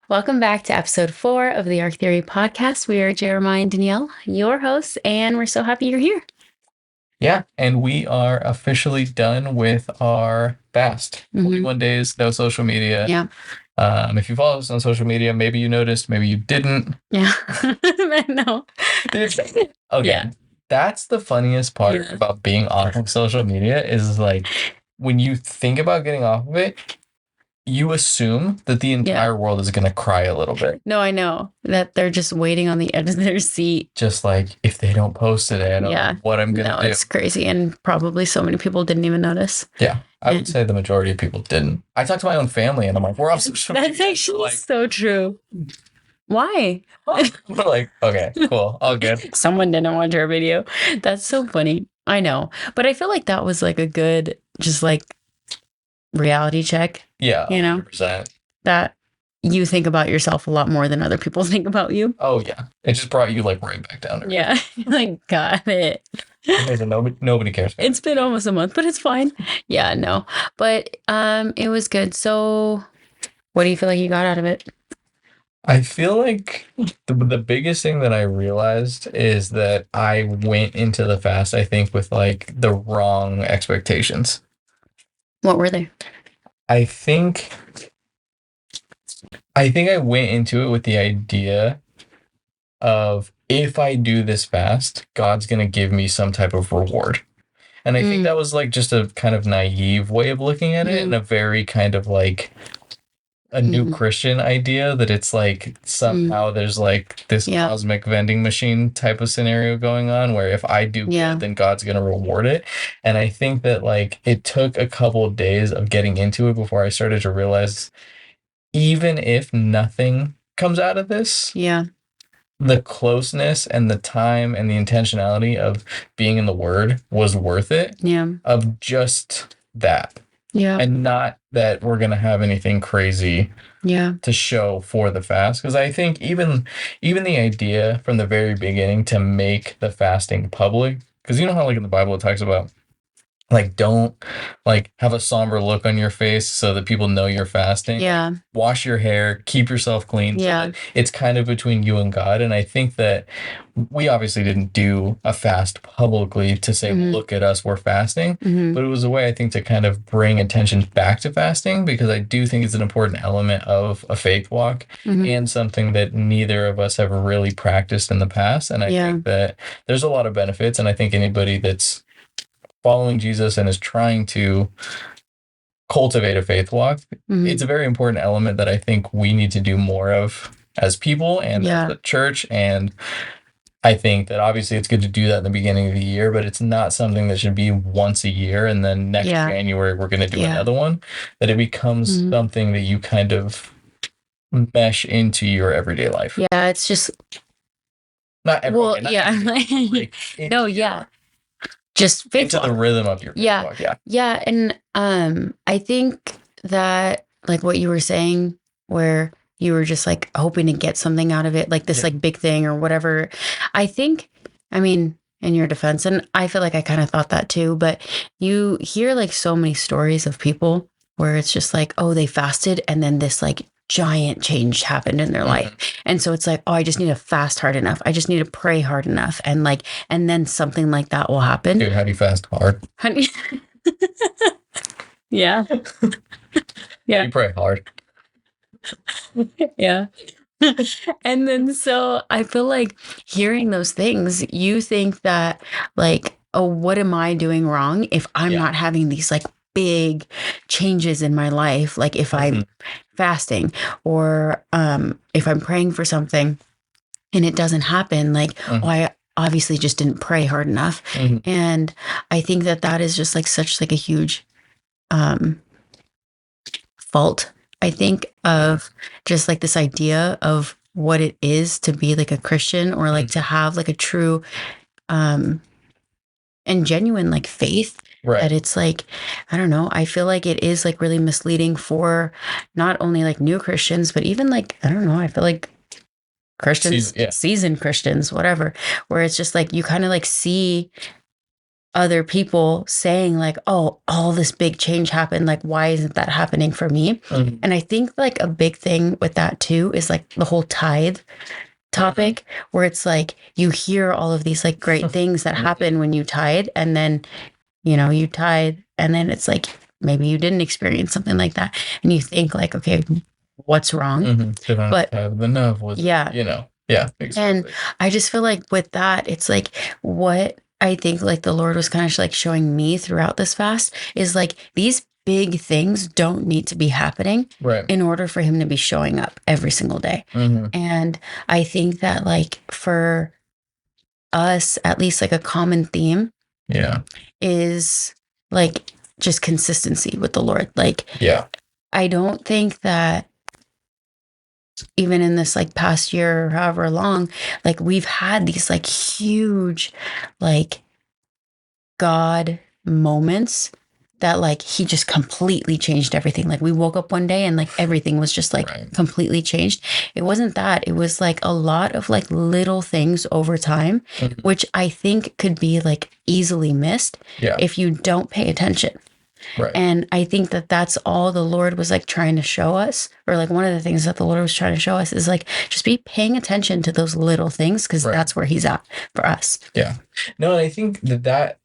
Welcome back to episode 4 of the Arc Theory podcast. We are Jeremiah and Danielle, your hosts, and we're so happy you're here. Yeah, and we are officially done with our fast. 41 days, no social media. Yeah. If you follow us on social media, maybe you noticed, maybe you didn't. Yeah. I know. Okay. Yeah. That's the funniest part Yeah. about being off of social media is like when you think about getting off of it, you assume that the entire world is going to cry a little bit. No, I know that they're just waiting on the edge of their seat. Just like, if they don't post today, I don't know what I'm going to do. It's crazy. And probably so many people didn't even notice. Yeah. I would say the majority of people didn't. I talked to my own family and I'm like, we're off social media. That's actually so true. Why? We're like, okay, cool, all good. Someone didn't watch our video. That's so funny. I know. But I feel like that was like a good, just like reality check. Yeah. You know, 100%. That you think about yourself a lot more than other people think about you. Oh, yeah. It just brought you like right back down to earth. Yeah. Like, got it. Nobody cares. It's been almost a month, but it's fine. Yeah, no. But it was good. So what do you feel like you got out of it? I feel like the biggest thing that I realized is that I went into the fast, I think, with like the wrong expectations. What were they? I think I went into it with the idea of if I do this fast, God's going to give me some type of reward. And I think that was like just a kind of naive way of looking at it, and a very kind of like a new Christian idea that it's like somehow there's like this cosmic vending machine type of scenario going on where if I do good, then God's going to reward it. And I think that like it took a couple of days of getting into it before I started to realize even if nothing comes out of this, the closeness and the time and the intentionality of being in the Word was worth it. Yeah. Of just that. Yeah. And not that we're going to have anything crazy to show for the fast. Because I think even the idea from the very beginning to make the fasting public, because you know how like in the Bible it talks about like don't like have a somber look on your face so that people know you're fasting. Yeah. Wash your hair, keep yourself clean. Yeah. So that it's kind of between you and God. And I think that we obviously didn't do a fast publicly to say, look at us, we're fasting. But it was a way, I think, to kind of bring attention back to fasting, because I do think it's an important element of a faith walk and something that neither of us have really practiced in the past. And I think that there's a lot of benefits. And I think anybody that's following Jesus and is trying to cultivate a faith walk, it's a very important element that I think we need to do more of as people and as the church. And I think that obviously it's good to do that in the beginning of the year, but it's not something that should be once a year and then next January we're going to do another one, that it becomes something that you kind of mesh into your everyday life. Yeah, it's just not everyone. Just faith into the rhythm of your faith walk. Yeah. And I think that like what you were saying, where you were just like hoping to get something out of it, like this like big thing or whatever. I think, I mean, in your defense, and I feel like I kind of thought that too, but you hear like so many stories of people where it's just like, oh, they fasted and then this like giant change happened in their life. And so it's like, oh, I just need to fast hard enough. I just need to pray hard enough. And like, and then something like that will happen. Dude, how do you fast hard? Yeah. You pray hard. Yeah. And then so I feel like hearing those things, you think that like, oh, what am I doing wrong if I'm not having these like big changes in my life? Like if I'm fasting or if I'm praying for something and it doesn't happen, like, oh, I obviously just didn't pray hard enough. And I think that that is just like such like a huge fault, I think, of just like this idea of what it is to be like a Christian or like to have like a true and genuine like faith. Right. That it's like, I don't know, I feel like it is like really misleading for not only like new Christians, but even like, I don't know, I feel like Christians, seasoned Christians, whatever, where it's just like you kind of like see other people saying like, oh, all this big change happened. Like, why isn't that happening for me? Mhm. And I think like a big thing with that too is like the whole tithe topic, where it's like you hear all of these like great things that happen when you tithe, and then you tithe, and then it's like maybe you didn't experience something like that, and you think like, okay, what's wrong? But enough was yeah, yeah, and exactly. I just feel like with that, it's like what I think like the Lord was kind of like showing me throughout this fast is like these big things don't need to be happening Right. in order for him to be showing up every single day. Mhm. And I think that like for us, at least like a common theme Yeah. is like just consistency with the Lord. Like, Yeah. I don't think that even in this like past year or however long, like we've had these like huge, like God moments that like he just completely changed everything. Like we woke up one day and like everything was just like Right. completely changed. It wasn't that. It was like a lot of like little things over time, Mhm. which I think could be like easily missed Yeah. if you don't pay attention. Right. And I think that that's all the Lord was like trying to show us, or like one of the things that the Lord was trying to show us is like just be paying attention to those little things, because Right. that's where he's at for us. Yeah. No, and I think that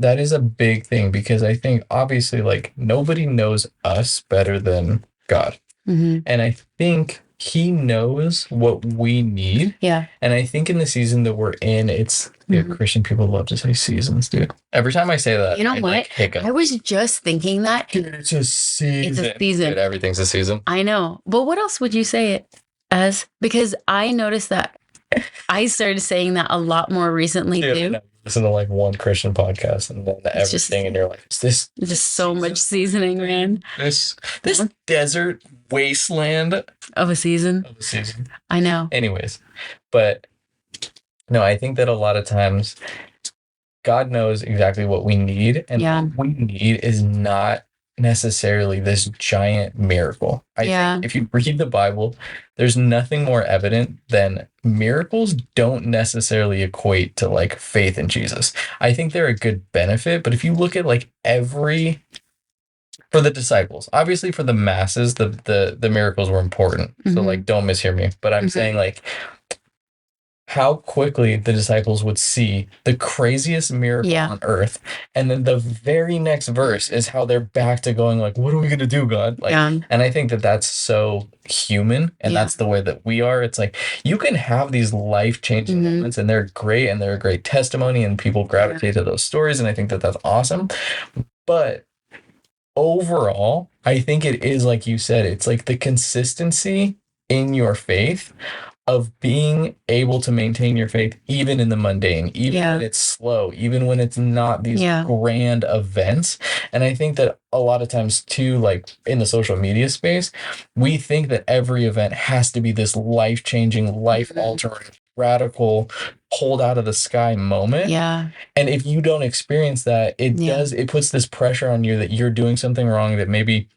is a big thing, because I think obviously like nobody knows us better than God. Mm-hmm. And I think he knows what we need. Yeah. And I think in the season that we're in, it's Mhm. Christian people love to say seasons, dude. Every time I say that, You know I what? like hiccup. I was just thinking that. Dude, it's a season. It's a season. Dude, everything's a season. I know. But what else would you say it as? Because I noticed that I started saying that a lot more recently Dude, I too. know. Listen to like one Christian podcast and then It's just- everything in your life. Is this Just so much seasoning, man, this desert wasteland of a season. of a season? I know. Anyways, but no, I think that a lot of times God knows exactly what we need, and Yeah. what we need is not necessarily this giant miracle. I think if you read the Bible, there's nothing more evident than miracles don't necessarily equate to like faith in Jesus. I think they're a good benefit, but if you look at like for the disciples, obviously for the masses, the miracles were important. So Mhm. like don't mishear me, but I'm Mhm. saying like how quickly the disciples would see the craziest miracle on earth, and then the very next verse is how they're back to going like, what are we going to do, God? Like, and I think that that's so human, and that's the way that we are. It's like you can have these life-changing moments, and they're great, and they're a great testimony, and people gravitate to those stories, and I think that that's awesome. But overall, I think it is like you said, it's like the consistency in your faith of being able to maintain your faith even in the mundane, even when it's slow, even when it's not these grand events. And I think that a lot of times too, like in the social media space, we think that every event has to be this life-changing, life-altering, radical, pulled out of the sky moment. Yeah. And if you don't experience that, it puts this pressure on you that you're doing something wrong, that maybe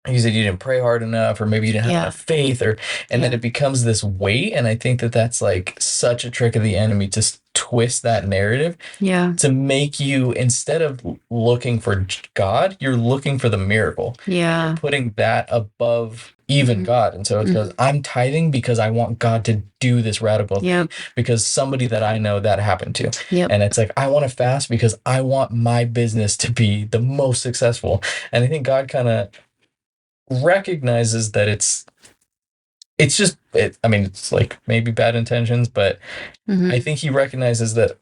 you said you didn't pray hard enough, or maybe you didn't have enough faith, and then it becomes this weight. And I think that that's like such a trick of the enemy to twist that narrative to make you, instead of looking for God, you're looking for the miracle. Yeah. You're putting that above even God. And so it goes, I'm tithing because I want God to do this radical thing, because somebody that I know that happened to. And it's like, I want to fast because I want my business to be the most successful. And I think God kind of recognizes that it's like maybe bad intentions, but I think he recognizes that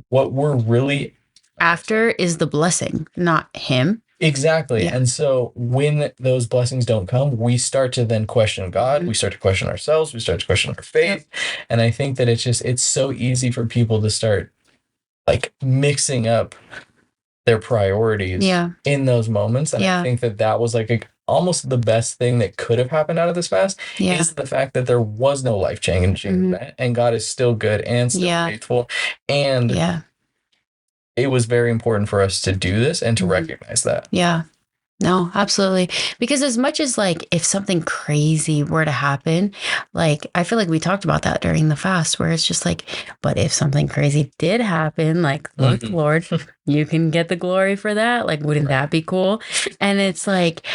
what we're really after is the blessing, not him. Exactly. And so when those blessings don't come, we start to then question God, we start to question ourselves, we start to question our faith. And I think that it's so easy for people to start like mixing up their priorities in those moments. And I think that was like almost the best thing that could have happened out of this fast is the fact that there was no life-changing event, and God is still good and still faithful. And it was very important for us to do this and to recognize that. Yeah. No, absolutely. Because as much as like if something crazy were to happen, like I feel like we talked about that during the fast, where it's just like, but if something crazy did happen, like, look, Lord, you can get the glory for that. Like, wouldn't that be cool? And it's like,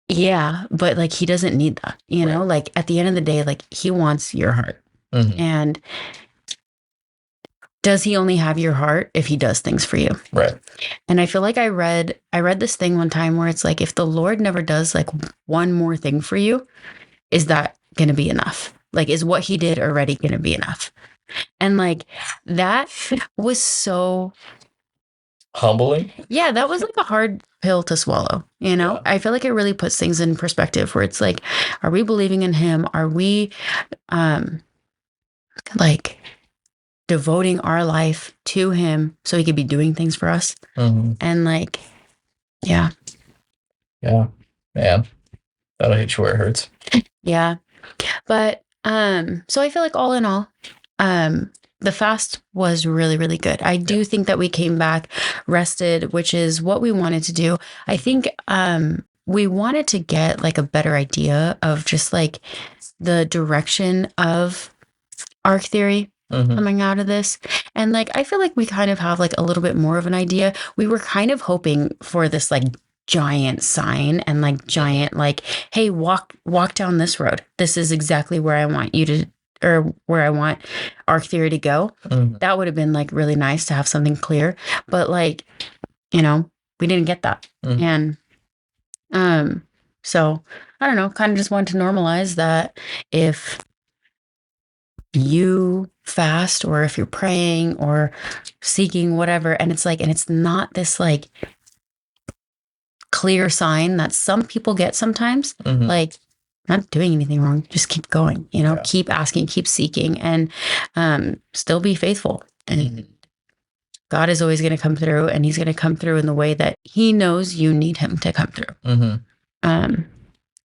yeah, but like he doesn't need that, you know, like at the end of the day, like he wants your heart. And does he only have your heart if he does things for you? Right. And I feel like I read this thing one time where it's like, if the Lord never does like one more thing for you, is that going to be enough? Like, is what he did already going to be enough? And like, that was so humbling. Yeah, that was like a hard pill to swallow, you know? Yeah. I feel like it really puts things in perspective where it's like, are we believing in him? Are we like devoting our life to him so he could be doing things for us? And like, yeah. Yeah. Man, that'll hit you where it hurts. Yeah. But so I feel like all in all, the fast was really, really good. I do think that we came back rested, which is what we wanted to do. I think we wanted to get like a better idea of just like the direction of Arc Theory coming out of this. And like, I feel like we kind of have like a little bit more of an idea. We were kind of hoping for this like giant sign and like giant, like, hey, walk down this road. This is exactly where I want you to, or where I want Arc Theory to go. That would have been like really nice to have something clear. But like, you know, we didn't get that. And so I don't know, kind of just wanted to normalize that if you fast or if you're praying or seeking whatever, and it's like, and it's not this like clear sign that some people get sometimes, like, not doing anything wrong, just keep going, you know, keep asking, keep seeking, and still be faithful. And God is always going to come through, and he's going to come through in the way that he knows you need him to come through.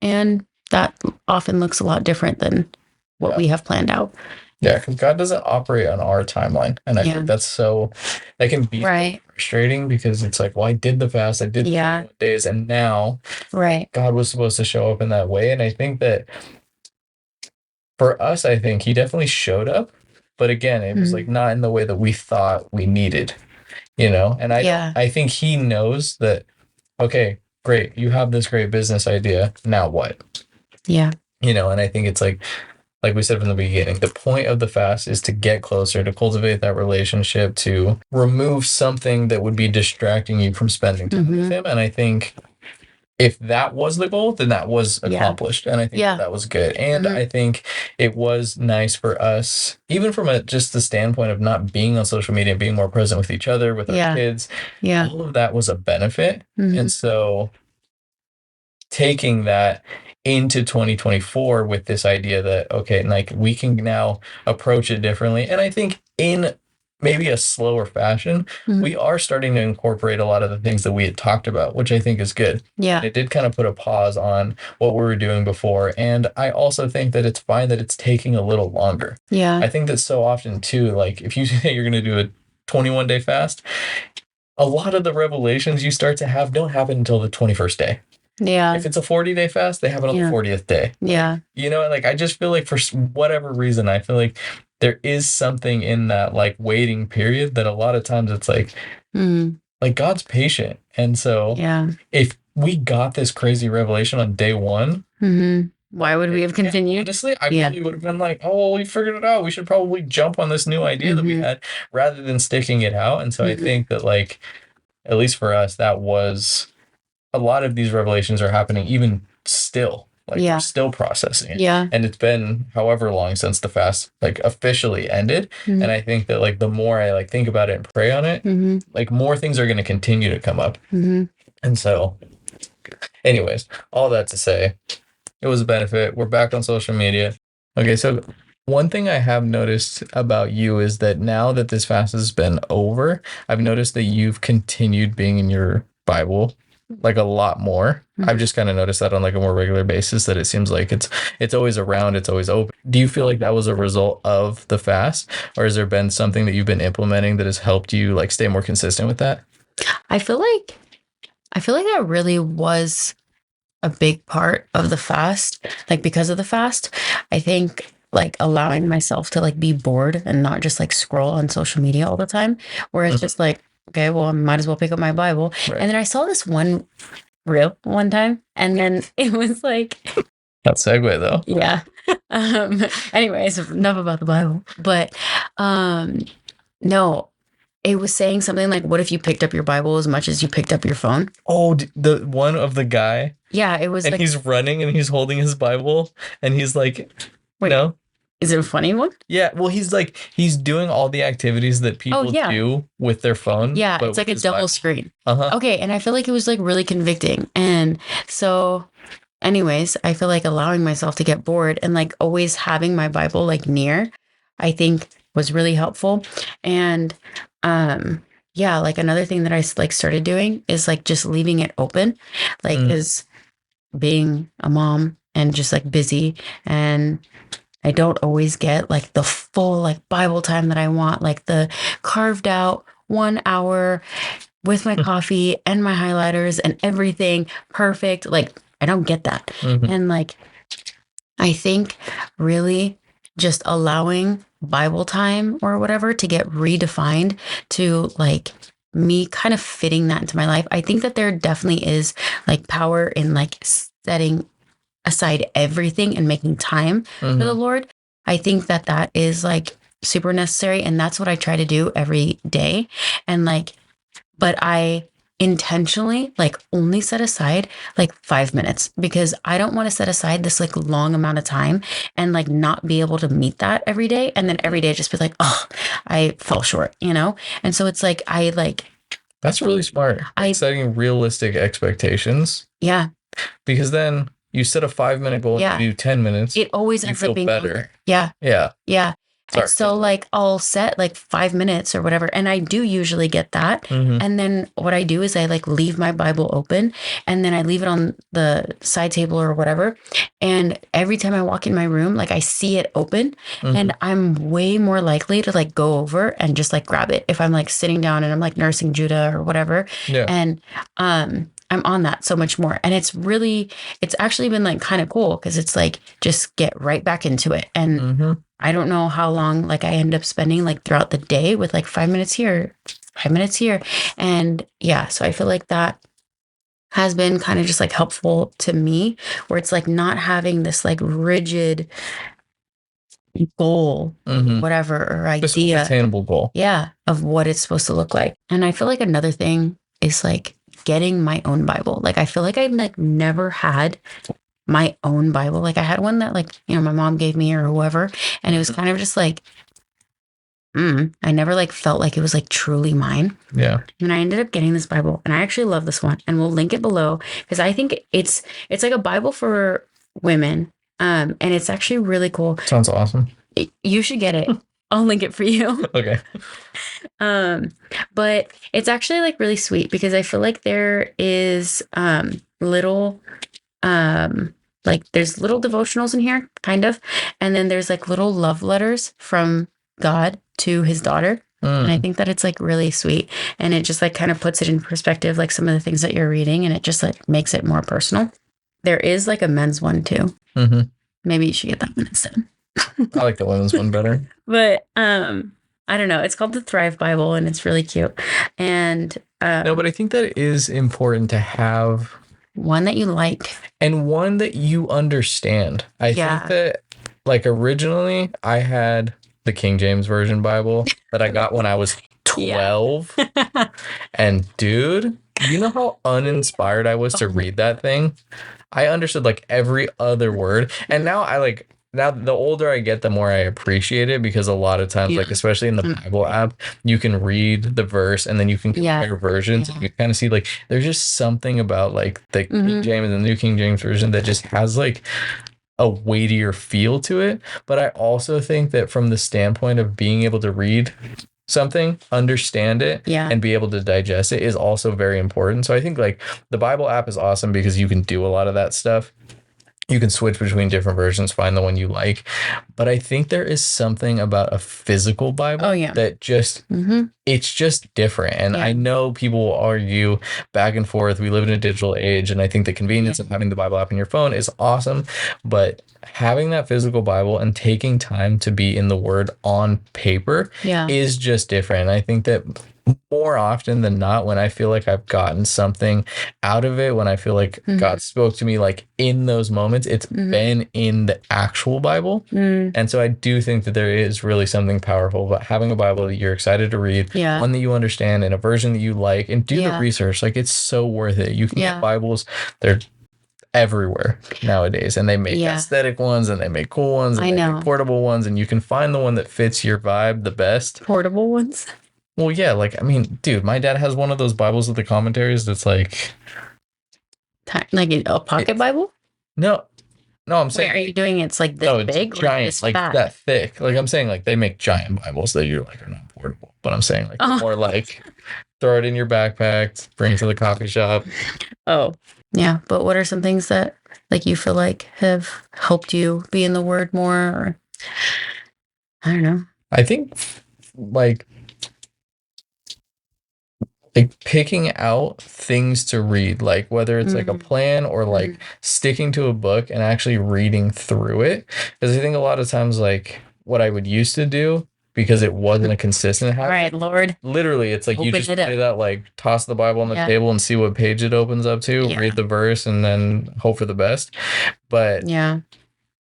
And that often looks a lot different than what we have planned out. Yeah, because God doesn't operate on our timeline. And I think that can be frustrating, because it's like, well, I did the fast, I did the 21 days, and now God was supposed to show up in that way. And I think that for us, I think he definitely showed up. But again, it was like not in the way that we thought we needed, you know? And I think he knows that, okay, great, you have this great business idea. Now what? Yeah. You know, and I think it's like we said from the beginning, the point of the fast is to get closer, to cultivate that relationship, to remove something that would be distracting you from spending time with him. And I think if that was the goal, then that was accomplished. And I think that was good. And I think it was nice for us, even from just the standpoint of not being on social media, being more present with each other, with our kids. All of that was a benefit. And so taking that into 2024 with this idea that, okay, like we can now approach it differently. And I think in maybe a slower fashion, we are starting to incorporate a lot of the things that we had talked about, which I think is good. Yeah. It did kind of put a pause on what we were doing before. And I also think that it's fine that it's taking a little longer. Yeah. I think that so often too, like if you say you're going to do a 21-day fast, a lot of the revelations you start to have don't happen until the 21st day. Yeah. If it's a 40-day fast, they have it on the 40th day. Yeah. You know, like I just feel like for whatever reason, I feel like there is something in that like waiting period that a lot of times it's like God's patient. And so if we got this crazy revelation on day one, why would we have continued? Honestly, I probably would have been like, oh, we figured it out. We should probably jump on this new idea that we had rather than sticking it out. And so I think that like, at least for us, that was a lot of these revelations are happening even still. Like we're still processing it. Yeah. And it's been however long since the fast like officially ended. And I think that like the more I like think about it and pray on it, like more things are going to continue to come up. And so anyways, all that to say, it was a benefit. We're back on social media. Okay, so one thing I have noticed about you is that now that this fast has been over, I've noticed that you've continued being in your Bible like a lot more. I've just kind of noticed that on like a more regular basis, that it seems like it's always around, it's always open. Do you feel like that was a result of the fast, or has there been something that you've been implementing that has helped you like stay more consistent with that? I feel like I feel like that really was a big part of the fast. Like because of the fast, I think like allowing myself to like be bored and not just like scroll on social media all the time, where it's just like, okay, well, I might as well pick up my Bible. Right. And then I saw this one reel one time, and then it was like, That segue though. yeah. Anyways, enough about the Bible. But no, it was saying something like, what if you picked up your Bible as much as you picked up your phone? Oh, the one of the guy, Yeah, it was and like, he's running and he's holding his Bible and he's like, wait, no. is it a funny one? Yeah, well, he's doing all the activities that people yeah. do with their phone. Yeah, but it's like with a his double Bible. screen. Uh-huh. Okay, and I feel like it was like really convicting. And so anyways, I feel like allowing myself to get bored and like always having my Bible like near, I think was really helpful. And yeah, like another thing that I like started doing is like just leaving it open, like is being a mom and just like busy, and I don't always get like the full like Bible time that I want, like the carved out 1 hour with my coffee and my highlighters and everything perfect. Like I don't get that. And like I think really just allowing Bible time or whatever to get redefined to like me kind of fitting that into my life. I think that there definitely is like power in like setting aside everything and making time for the Lord. I think that that is like super necessary. And that's what I try to do every day. And like, but I intentionally like only set aside like 5 minutes because I don't want to set aside this like long amount of time and like not be able to meet that every day. And then every day just be like, oh, I fell short, you know? And so it's like, I like, that's really smart. Like setting realistic expectations. Yeah. Because then you set a 5-minute goal and you do 10 minutes. It always ends up being better. longer. Yeah. Yeah. Yeah. Sorry. And so like I'll set like 5 minutes or whatever. And I do usually get that. And then what I do is I like leave my Bible open and then I leave it on the side table or whatever. And every time I walk in my room, like I see it open and I'm way more likely to like go over and just like grab it if I'm like sitting down and I'm like nursing Judah or whatever. Yeah. And I'm on that so much more. And it's actually been like kind of cool because it's like just get right back into it. And I don't know how long like I end up spending like throughout the day with like 5 minutes here, 5 minutes here. And yeah, so I feel like that has been kind of just like helpful to me where it's like not having this like rigid goal, whatever, or idea. Just attainable goal. Yeah, of what it's supposed to look like. And I feel like another thing is like getting my own Bible. Like I feel like I've like never had my own Bible. Like I had one that like, you know, my mom gave me or whoever. And it was kind of just like, I never like felt like it was like truly mine. Yeah. And I ended up getting this Bible and I actually love this one and we'll link it below because I think it's like a Bible for women. And it's actually really cool. Sounds awesome. You should get it. I'll link it for you. Okay. But it's actually like really sweet because I feel like there is little like there's little devotionals in here, kind of. And then there's like little love letters from God to his daughter. And I think that it's like really sweet. And it just like kind of puts it in perspective, like some of the things that you're reading, and it just like makes it more personal. There is like a men's one too. Maybe you should get that one instead. I like the women's one better. But I don't know. It's called the Thrive Bible and it's really cute. And no, but I think that it is important to have one that you like and one that you understand. I think that like originally I had the King James Version Bible that I got when I was 12. And dude, you know how uninspired I was to read that thing? I understood like every other word. And now now the older I get, the more I appreciate it because a lot of times, like especially in the Bible app, you can read the verse and then you can compare versions and you kind of see like there's just something about like the King James and the New King James Version that just has like a weightier feel to it. But I also think that from the standpoint of being able to read something, understand it, and be able to digest it is also very important. So I think like the Bible app is awesome because you can do a lot of that stuff. You can switch between different versions, find the one you like. But I think there is something about a physical Bible that just it's just different. And I know people will argue back and forth. We live in a digital age, and I think the convenience of having the Bible app on your phone is awesome. But having that physical Bible and taking time to be in the Word on paper is just different. And I think that more often than not, when I feel like I've gotten something out of it, when I feel like God spoke to me like in those moments, it's been in the actual Bible. And so I do think that there is really something powerful about having a Bible that you're excited to read, one that you understand in a version that you like, and do the research. Like, it's so worth it. You can get Bibles, they're everywhere nowadays, and they make aesthetic ones, and they make cool ones, and they make portable ones, and you can find the one that fits your vibe the best. Portable ones? Well, yeah, like, I mean, dude, my dad has one of those Bibles with the commentaries that's like a pocket Bible? No, I'm saying. Wait, are you doing it's like this big? Giant, like fat? That thick. Like, I'm saying, like, they make giant Bibles that you're like are not portable, but I'm saying like more like throw it in your backpack, bring it to the coffee shop. Oh, yeah. But what are some things that like you feel like have helped you be in the Word more? Or I don't know. I think like picking out things to read, like whether it's like a plan or like sticking to a book and actually reading through it. Because I think a lot of times, like what I would used to do, because it wasn't a consistent habit. All right, Lord. Literally, it's like you just play that, like toss the Bible on the table and see what page it opens up to, read the verse, and then hope for the best. But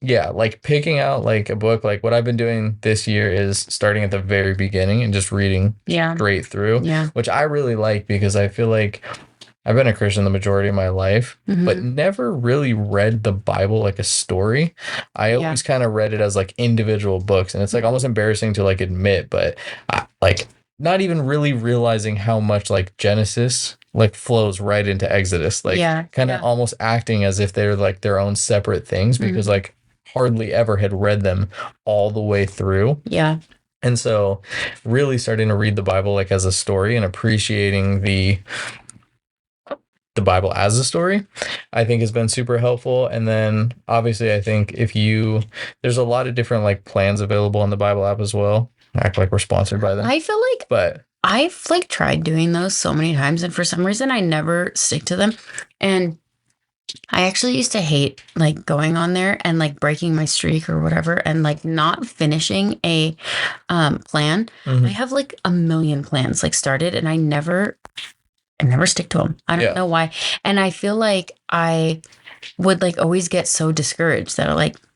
yeah, like picking out like a book, like what I've been doing this year is starting at the very beginning and just reading straight through, which I really like, because I feel like I've been a Christian the majority of my life, but never really read the Bible like a story. I always kind of read it as like individual books, and it's like almost embarrassing to like admit, but like not even really realizing how much like Genesis like flows right into Exodus, like kind of almost acting as if they're like their own separate things, because like hardly ever had read them all the way through. And so really starting to read the Bible like as a story and appreciating the Bible as a story, I think has been super helpful. And then obviously I think there's a lot of different like plans available on the Bible app as well. Act like we're sponsored by them. I feel like I've like tried doing those so many times, and for some reason I never stick to them. And I actually used to hate like going on there and like breaking my streak or whatever, and like not finishing a plan. I have like a million plans like started, and I never stick to them. I don't know why. And I feel like I would like always get so discouraged that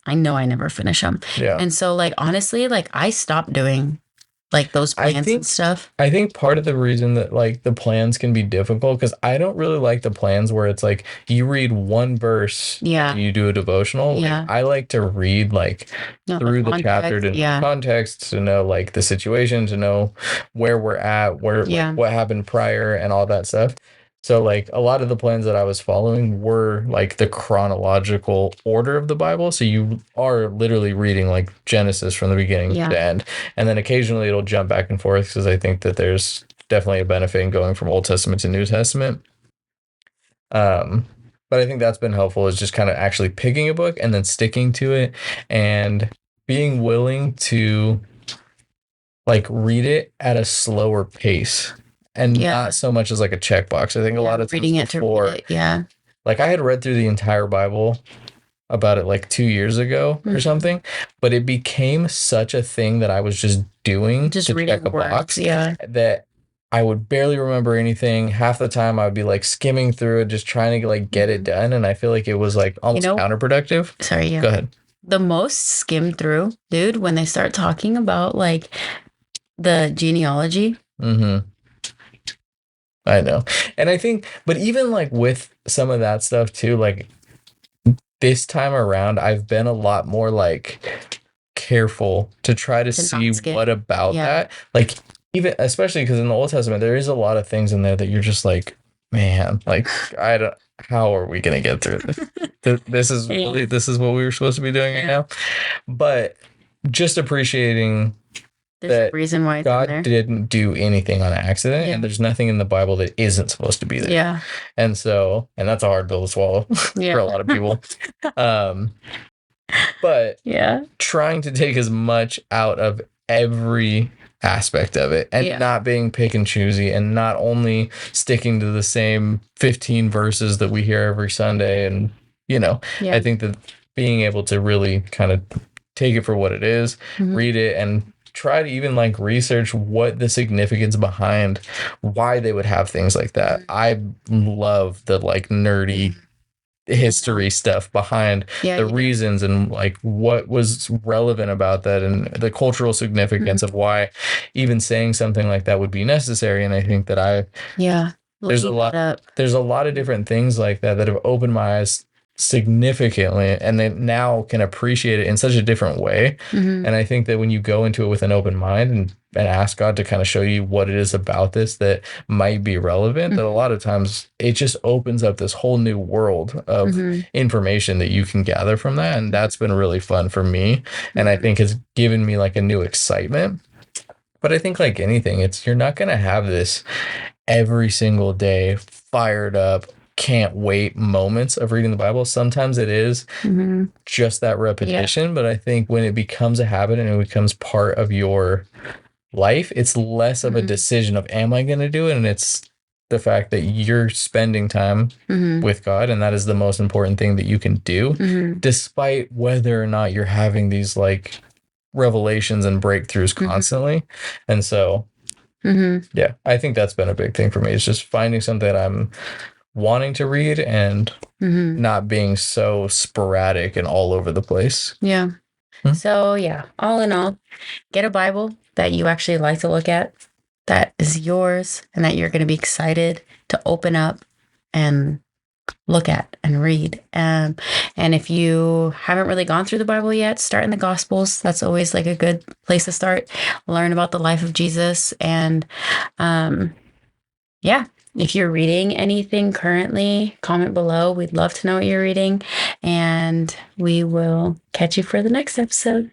I know I never finish them. And so like honestly, like I stopped doing like those plans and stuff. I think part of the reason that like the plans can be difficult, because I don't really like the plans where it's like you read one verse and you do a devotional. Like, I like to read like through the chapter to know context, to know like the situation, to know where we're at, like, what happened prior and all that stuff. So like a lot of the plans that I was following were like the chronological order of the Bible. So you are literally reading like Genesis from the beginning to end. And then occasionally it'll jump back and forth, because I think that there's definitely a benefit in going from Old Testament to New Testament. But I think that's been helpful, is just kind of actually picking a book and then sticking to it and being willing to like read it at a slower pace. And not so much as like a checkbox. I think a lot of times reading it before, to read it, like I had read through the entire Bible about it like 2 years ago or something, but it became such a thing that I was just doing to check a box that I would barely remember anything. Half the time I would be like skimming through it, just trying to like get it done. And I feel like it was like almost counterproductive. Sorry, Go ahead. The most skim through, dude, when they start talking about like the genealogy. I know. And I think, but even like with some of that stuff too, like this time around, I've been a lot more like careful to try to see what about that. Like even, especially because in the Old Testament, there is a lot of things in there that you're just like, man, like how are we going to get through this? This is what we were supposed to be doing right now. But just appreciating there's a reason why God didn't do anything on accident, and there's nothing in the Bible that isn't supposed to be there. And so, and that's a hard pill to swallow for a lot of people. But trying to take as much out of every aspect of it, and not being pick and choosy, and not only sticking to the same 15 verses that we hear every Sunday. And I think that being able to really kind of take it for what it is, read it, and try to even like research what the significance behind why they would have things like that. I love the like nerdy history stuff behind the reasons and like what was relevant about that, and the cultural significance of why even saying something like that would be necessary. And I think that there's a lot of different things like that have opened my eyes significantly, and they now can appreciate it in such a different way. And I think that when you go into it with an open mind and ask God to kind of show you what it is about this that might be relevant, that a lot of times it just opens up this whole new world of information that you can gather from that. And that's been really fun for me. And I think it's given me like a new excitement. But I think like anything, you're not going to have this every single day fired up, can't wait moments of reading the Bible. Sometimes it is just that repetition, but I think when it becomes a habit and it becomes part of your life, it's less of a decision of am I going to do it, and it's the fact that you're spending time with God, and that is the most important thing that you can do, despite whether or not you're having these like revelations and breakthroughs constantly. And so I think that's been a big thing for me. It's just finding something that I'm wanting to read and not being so sporadic and all over the place. So all in all, get a Bible that you actually like to look at, that is yours, and that you're going to be excited to open up and look at and read. And if you haven't really gone through the Bible yet, start in the Gospels. That's always like a good place to start. Learn about the life of Jesus. And if you're reading anything currently, comment below. We'd love to know what you're reading. And we will catch you for the next episode.